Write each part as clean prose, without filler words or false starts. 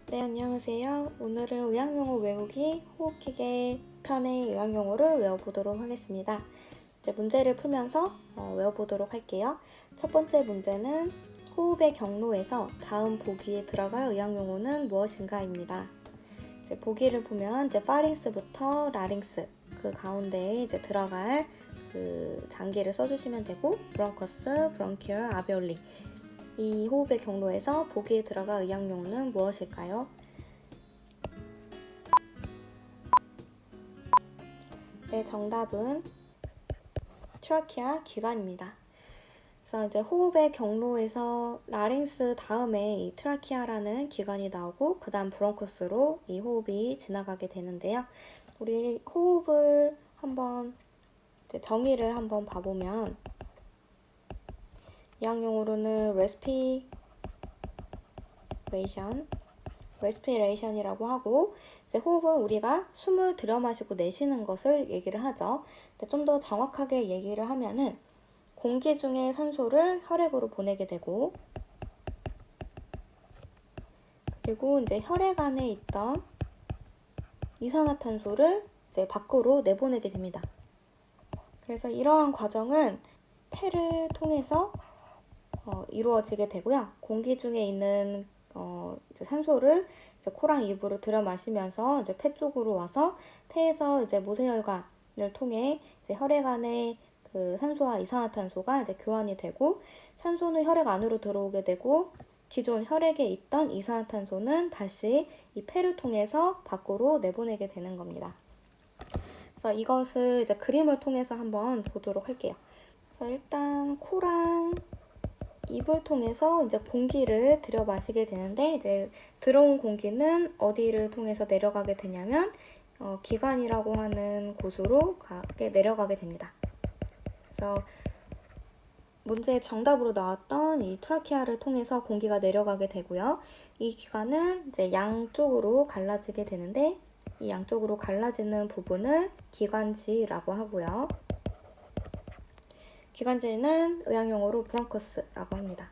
네, 안녕하세요. 오늘은 의학용어 외우기 호흡기계 편의 의학용어를 외워보도록 하겠습니다. 이제 문제를 풀면서 외워보도록 할게요. 첫 번째 문제는 호흡의 경로에서 다음 보기에 들어갈 의학용어는 무엇인가입니다. 이제 보기를 보면 이제 파링스부터 라링스 그 가운데에 이제 들어갈 그 장기를 써주시면 되고 브론커스, 브론키얼, 아비올리 이 호흡의 경로에서 보기에 들어갈 의학용어는 무엇일까요? 네, 정답은 트라키아 기관입니다. 그래서 이제 호흡의 경로에서 라링스 다음에 이 트라키아라는 기관이 나오고 그 다음 브론커스로 이 호흡이 지나가게 되는데요. 우리 호흡을 한번 이제 정의를 한번 봐보면 의학용어로는 레스피레이션이라고 하고 이제 호흡은 우리가 숨을 들여 마시고 내쉬는 것을 얘기를 하죠. 좀 더 정확하게 얘기를 하면은 공기 중에 산소를 혈액으로 보내게 되고 그리고 이제 혈액 안에 있던 이산화탄소를 이제 밖으로 내보내게 됩니다. 그래서 이러한 과정은 폐를 통해서 이루어지게 되고요. 공기 중에 있는 이제 산소를 이제 코랑 입으로 들여 마시면서 이제 폐 쪽으로 와서 폐에서 이제 모세혈관을 통해 이제 혈액 안에 그 산소와 이산화탄소가 이제 교환이 되고 산소는 혈액 안으로 들어오게 되고 기존 혈액에 있던 이산화탄소는 다시 이 폐를 통해서 밖으로 내보내게 되는 겁니다. 그래서 이것을 이제 그림을 통해서 한번 보도록 할게요. 그래서 일단 코랑 입을 통해서 이제 공기를 들여 마시게 되는데 이제 들어온 공기는 어디를 통해서 내려가게 되냐면 기관이라고 하는 곳으로 내려가게 됩니다. 그래서 문제의 정답으로 나왔던 이 트라키아를 통해서 공기가 내려가게 되고요. 이 기관은 이제 양쪽으로 갈라지게 되는데 이 양쪽으로 갈라지는 부분을 기관지라고 하고요. 기관지는 의학용어로 브론커스라고 합니다.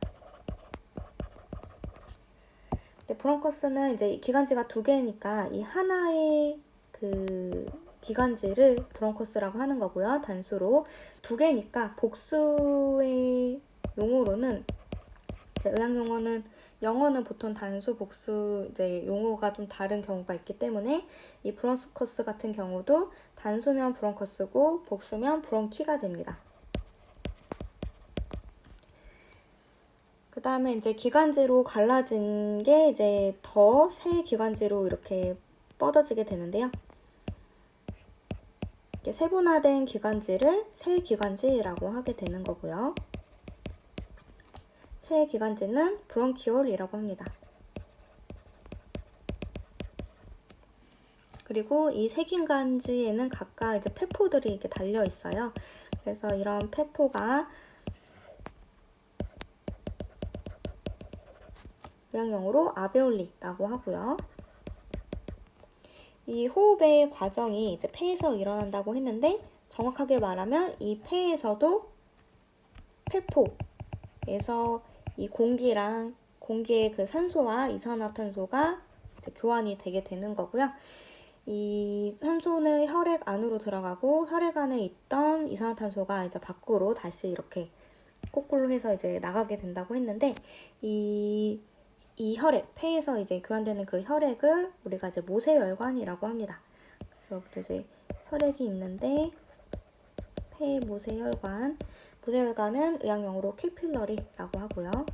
브론커스는 이제 기관지가 두 개니까 이 하나의 그 기관지를 브론커스라고 하는 거고요. 단수로 두 개니까 복수의 용어로는 이제 의학용어는 영어는 보통 단수, 복수 이제 용어가 좀 다른 경우가 있기 때문에 이 브론커스 같은 경우도 단수면 브론커스고 복수면 브론키가 됩니다. 그 다음에 이제 기관지로 갈라진 게 이제 더 세 기관지로 이렇게 뻗어지게 되는데요. 이렇게 세분화된 기관지를 세 기관지라고 하게 되는 거고요. 세 기관지는 브론키올이라고 합니다. 그리고 이 세 기관지에는 각각 이제 폐포들이 이렇게 달려 있어요. 그래서 이런 폐포가 의학용어로 아베올리라고 하고요. 이 호흡의 과정이 이제 폐에서 일어난다고 했는데 정확하게 말하면 이 폐에서도 폐포에서 이 공기의 그 산소와 이산화탄소가 이제 교환이 되게 되는 거고요. 이 산소는 혈액 안으로 들어가고 혈액 안에 있던 이산화탄소가 이제 밖으로 다시 이렇게 거꾸로 해서 이제 나가게 된다고 했는데 이 혈액, 폐에서 이제 교환되는 그 혈액을 우리가 이제 모세혈관이라고 합니다. 그래서 이제 혈액이 있는데 폐 모세혈관은 의학용어로 캐필러리라고 하고요.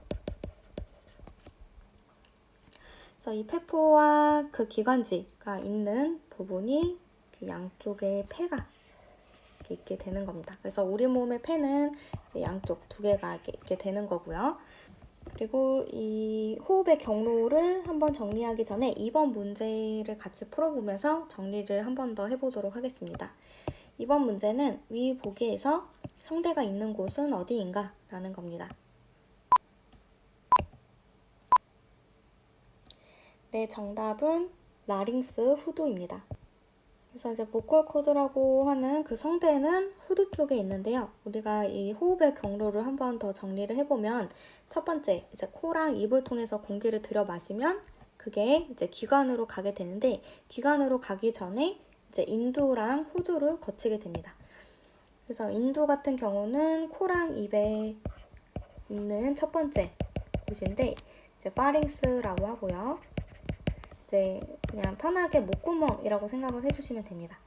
그래서 이 폐포와 그 기관지가 있는 부분이 그 양쪽에 폐가 이렇게 있게 되는 겁니다. 그래서 우리 몸의 폐는 양쪽 두 개가 이렇게 있게 되는 거고요. 그리고 이 호흡의 경로를 한번 정리하기 전에 이번 문제를 같이 풀어보면서 정리를 한 번 더 해보도록 하겠습니다. 이번 문제는 위 보기에서 성대가 있는 곳은 어디인가? 라는 겁니다. 네, 정답은 라링스 후두입니다. 그래서 이제 보컬 코드라고 하는 그 성대는 후두 쪽에 있는데요. 우리가 이 호흡의 경로를 한번 더 정리를 해보면 첫 번째, 이제 코랑 입을 통해서 공기를 들여 마시면 그게 이제 기관으로 가게 되는데, 기관으로 가기 전에 이제 인두랑 후두를 거치게 됩니다. 그래서 인두 같은 경우는 코랑 입에 있는 첫 번째 곳인데, 이제 파링스라고 하고요. 이제 그냥 편하게 목구멍이라고 생각을 해주시면 됩니다.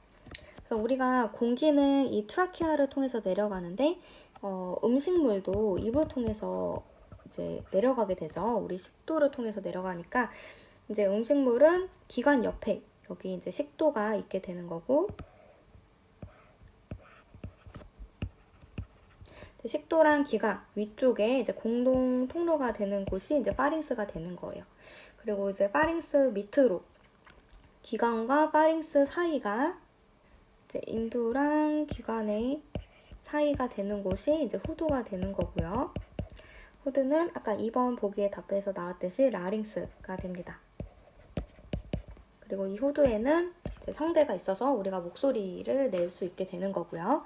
그래서 우리가 공기는 이 트라키아를 통해서 내려가는데, 음식물도 입을 통해서 이제 내려가게 돼서 우리 식도를 통해서 내려가니까, 이제 음식물은 기관 옆에 여기 이제 식도가 있게 되는 거고, 식도랑 기관 위쪽에 이제 공동 통로가 되는 곳이 이제 파링스가 되는 거예요. 그리고 이제 파링스 밑으로 기관과 파링스 사이가 이제 인두랑 기관의 사이가 되는 곳이 이제 후두가 되는 거고요. 후두는 아까 2번 보기에 답에서 나왔듯이 라링스가 됩니다. 그리고 이 후두에는 이제 성대가 있어서 우리가 목소리를 낼 수 있게 되는 거고요.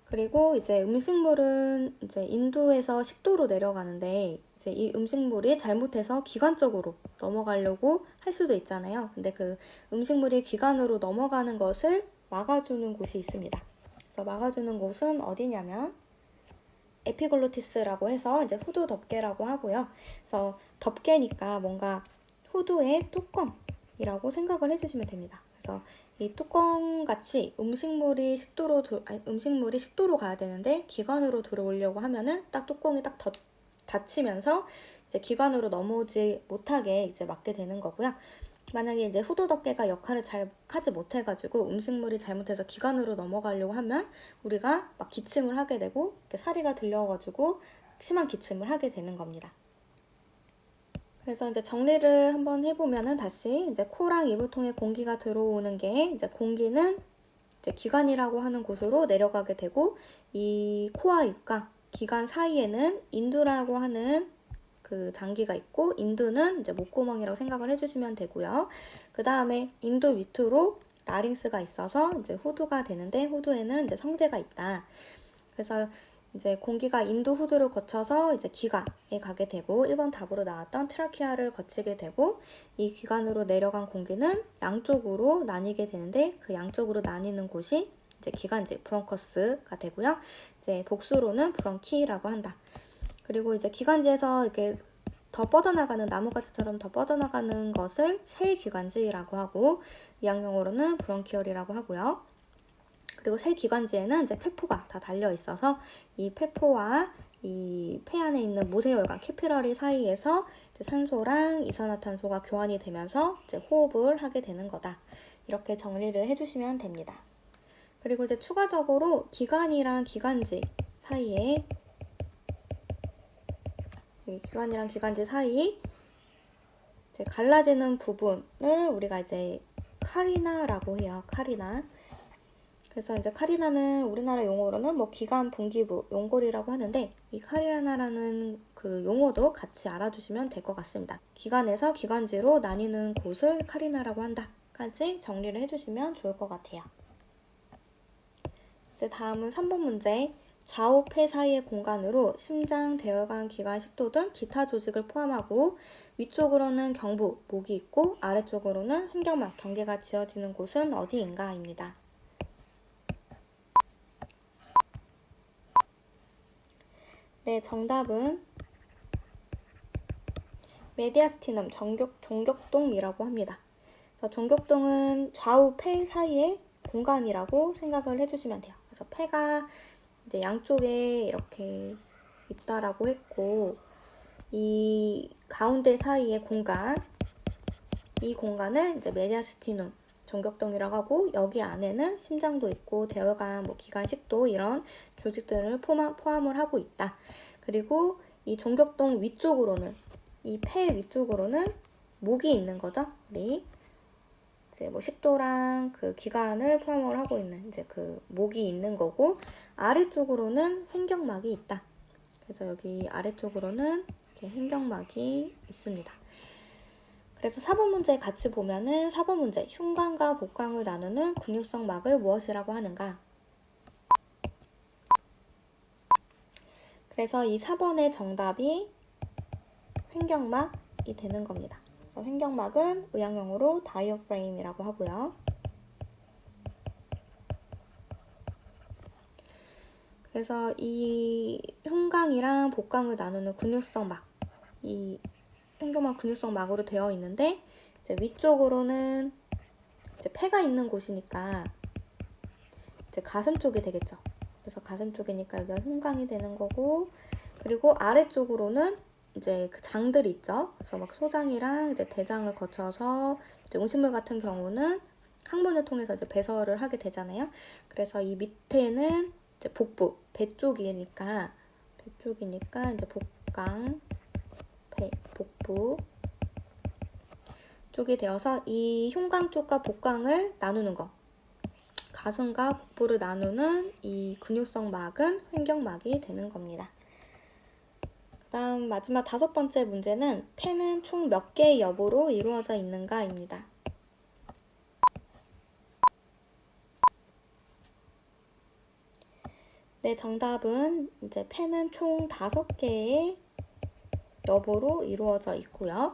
그리고 이제 음식물은 이제 인두에서 식도로 내려가는데, 이제 이 음식물이 잘못해서 기관 쪽으로 넘어가려고 할 수도 있잖아요. 근데 그 음식물이 기관으로 넘어가는 것을 막아주는 곳이 있습니다. 그래서 막아주는 곳은 어디냐면 에피글로티스라고 해서 이제 후두 덮개라고 하고요. 그래서 덮개니까 뭔가 후두의 뚜껑이라고 생각을 해주시면 됩니다. 그래서 이 뚜껑 같이 음식물이 식도로 가야 되는데 기관으로 들어오려고 하면은 딱 뚜껑이 딱 닫히면서 이제 기관으로 넘어오지 못하게 이제 막게 되는 거고요. 만약에 이제 후두 덮개가 역할을 잘 하지 못해가지고 음식물이 잘못해서 기관으로 넘어가려고 하면 우리가 막 기침을 하게 되고 이렇게 사리가 들려가지고 심한 기침을 하게 되는 겁니다. 그래서 이제 정리를 한번 해보면은 다시 이제 코랑 입을 통해 공기가 들어오는 게 이제 공기는 이제 기관이라고 하는 곳으로 내려가게 되고, 이 코와 입과 기관 사이에는 인두라고 하는 그 장기가 있고, 인두는 이제 목구멍이라고 생각을 해주시면 되고요. 그 다음에 인두 밑으로 라링스가 있어서 이제 후두가 되는데, 후두에는 이제 성대가 있다. 그래서 이제 공기가 인두 후두를 거쳐서 이제 기관에 가게 되고, 1번 답으로 나왔던 트라키아를 거치게 되고, 이 기관으로 내려간 공기는 양쪽으로 나뉘게 되는데, 그 양쪽으로 나뉘는 곳이 이제 기관지 브론커스가 되고요. 이제 복수로는 브론키라고 한다. 그리고 이제 기관지에서 이렇게 더 뻗어나가는 나무가지처럼 더 뻗어나가는 것을 세기관지라고 하고, 이항용어로는 브론키얼이라고 하고요. 그리고 새 기관지에는 이제 폐포가 다 달려 있어서 이 폐포와 이 폐 안에 있는 모세혈관 캐피러리 사이에서 이제 산소랑 이산화탄소가 교환이 되면서 이제 호흡을 하게 되는 거다. 이렇게 정리를 해주시면 됩니다. 그리고 이제 추가적으로 기관이랑 기관지 사이에 기관이랑 기관지 사이 이제 갈라지는 부분을 우리가 이제 카리나라고 해요. 카리나. 그래서 이제 카리나는 우리나라 용어로는 뭐 기관 분기부 용골이라고 하는데, 이 카리나라는 그 용어도 같이 알아두시면 될 것 같습니다. 기관에서 기관지로 나뉘는 곳을 카리나라고 한다까지 정리를 해주시면 좋을 것 같아요. 이제 다음은 3번 문제. 좌우 폐 사이의 공간으로 심장, 대혈관, 기관, 식도 등 기타 조직을 포함하고 위쪽으로는 경부, 목이 있고 아래쪽으로는 횡격막, 경계가 지어지는 곳은 어디인가 입니다. 네, 정답은 메디아스티넘 종격동이라고 합니다. 그래서 종격동은 좌우 폐 사이의 공간이라고 생각을 해주시면 돼요. 그래서 폐가 이제 양쪽에 이렇게 있다라고 했고, 이 가운데 사이의 공간, 이 공간을 이제 메디아스티넘 종격동이라고 하고, 여기 안에는 심장도 있고 대혈관, 뭐 기관, 식도 이런 조직들을 포함을 하고 있다. 그리고 이 종격동 위쪽으로는, 이 폐 위쪽으로는 목이 있는 거죠. 우리 이제 뭐 식도랑 그 기관을 포함을 하고 있는 이제 그 목이 있는 거고, 아래쪽으로는 횡격막이 있다. 그래서 여기 아래쪽으로는 이렇게 횡격막이 있습니다. 그래서 4번 문제 같이 보면은 4번 문제 흉관과 복강을 나누는 근육성 막을 무엇이라고 하는가? 그래서 이 4번의 정답이 횡격막이 되는 겁니다. 그래서 횡격막은 의학용어로 다이어프레임이라고 하고요. 그래서 이 흉곽이랑 복강을 나누는 근육성 막, 이 횡격막 근육성 막으로 되어 있는데 이제 위쪽으로는 이제 폐가 있는 곳이니까 이제 가슴 쪽이 되겠죠. 그래서 가슴 쪽이니까 여기가 흉곽이 되는 거고, 그리고 아래쪽으로는 이제 그 장들이 있죠. 그래서 막 소장이랑 이제 대장을 거쳐서 이제 음식물 같은 경우는 항문을 통해서 이제 배설을 하게 되잖아요. 그래서 이 밑에는 이제 복부, 배 쪽이니까 이제 복강, 배, 복부 쪽이 되어서 이 흉곽 쪽과 복강을 나누는 거, 가슴과 복부를 나누는 이 근육성 막은 횡격막이 되는 겁니다. 그다음 마지막 5번째 문제는 폐는 총 몇 개의 여부로 이루어져 있는가입니다. 네, 정답은 이제 폐는 총 5개의 여부로 이루어져 있고요.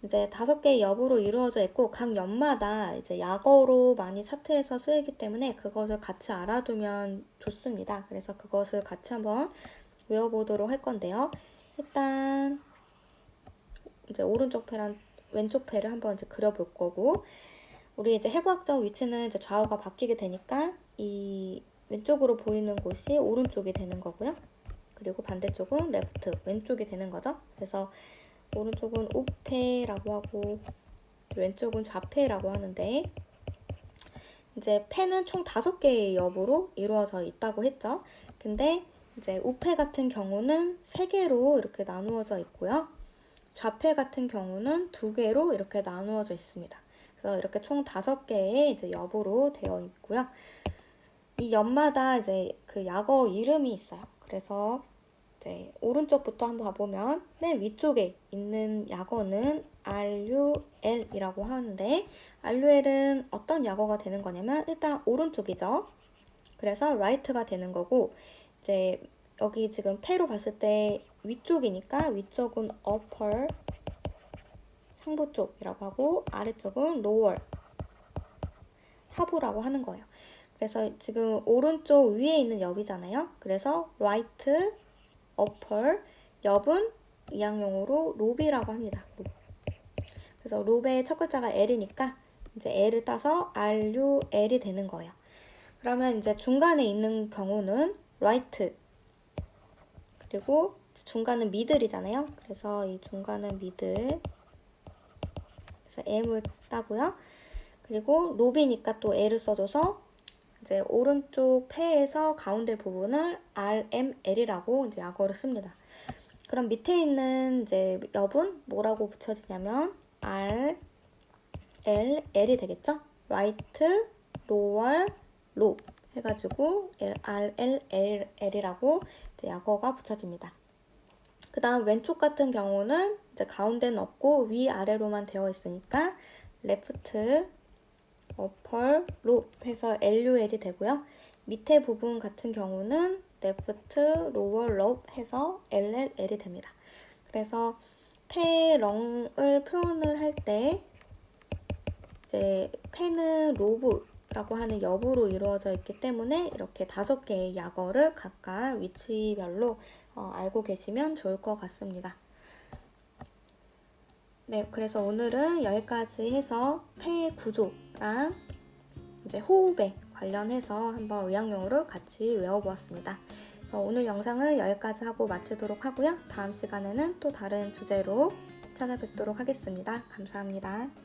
이제 5개의 여부로 이루어져 있고 각 옆마다 이제 약어로 많이 차트에서 쓰이기 때문에 그것을 같이 알아두면 좋습니다. 그래서 그것을 같이 한번 외워보도록 할 건데요. 일단 이제 오른쪽 폐랑 왼쪽 폐를 한번 이제 그려볼 거고, 우리 이제 해부학적 위치는 이제 좌우가 바뀌게 되니까 이 왼쪽으로 보이는 곳이 오른쪽이 되는 거고요. 그리고 반대쪽은 레프트, 왼쪽이 되는 거죠. 그래서 오른쪽은 우폐라고 하고 왼쪽은 좌폐라고 하는데, 이제 폐는 총 5개의 여부로 이루어져 있다고 했죠. 근데 이제 우폐 같은 경우는 3개로 이렇게 나누어져 있고요. 좌폐 같은 경우는 2개로 이렇게 나누어져 있습니다. 그래서 이렇게 총 5개의 이제 여부로 되어 있고요. 이 옆마다 이제 그 약어 이름이 있어요. 그래서 이제 오른쪽부터 한번 봐보면 맨 위쪽에 있는 약어는 RUL이라고 하는데, RUL은 어떤 약어가 되는 거냐면 일단 오른쪽이죠. 그래서 right가 되는 거고, 이제 여기 지금 폐로 봤을 때 위쪽이니까 위쪽은 upper, 상부 쪽이라고 하고, 아래쪽은 lower, 하부라고 하는 거예요. 그래서 지금 오른쪽 위에 있는 옆이잖아요. 그래서 right, upper, 옆은 의학용어로 롭이라고 합니다. 롭. 그래서 롭의 첫 글자가 L이니까 이제 L을 따서 RUL이 되는 거예요. 그러면 이제 중간에 있는 경우는 right, 그리고 중간은 middle이잖아요. 그래서 이 중간은 middle, 그래서 M을 따고요. 그리고 롭이니까 또 L을 써줘서 이제 오른쪽 폐에서 가운데 부분을 RML이라고 이제 약어를 씁니다. 그럼 밑에 있는 이제 옆은 뭐라고 붙여지냐면 RLL이 되겠죠? right, lower, lobe 해가지고 RLL이라고 이제 약어가 붙여집니다. 그 다음 왼쪽 같은 경우는 이제 가운데는 없고 위아래로만 되어 있으니까 left, upper, lobe 해서 LUL이 되고요. 밑에 부분 같은 경우는 left, lower, lobe 해서 LLL이 됩니다. 그래서 폐렁을 표현을 할 때 이제 폐는 로브라고 하는 여부로 이루어져 있기 때문에 이렇게 5개의 약어를 각각 위치별로 알고 계시면 좋을 것 같습니다. 네, 그래서 오늘은 여기까지 해서 폐의 구조랑 이제 호흡에 관련해서 한번 의학용어로 같이 외워보았습니다. 그래서 오늘 영상은 여기까지 하고 마치도록 하고요. 다음 시간에는 또 다른 주제로 찾아뵙도록 하겠습니다. 감사합니다.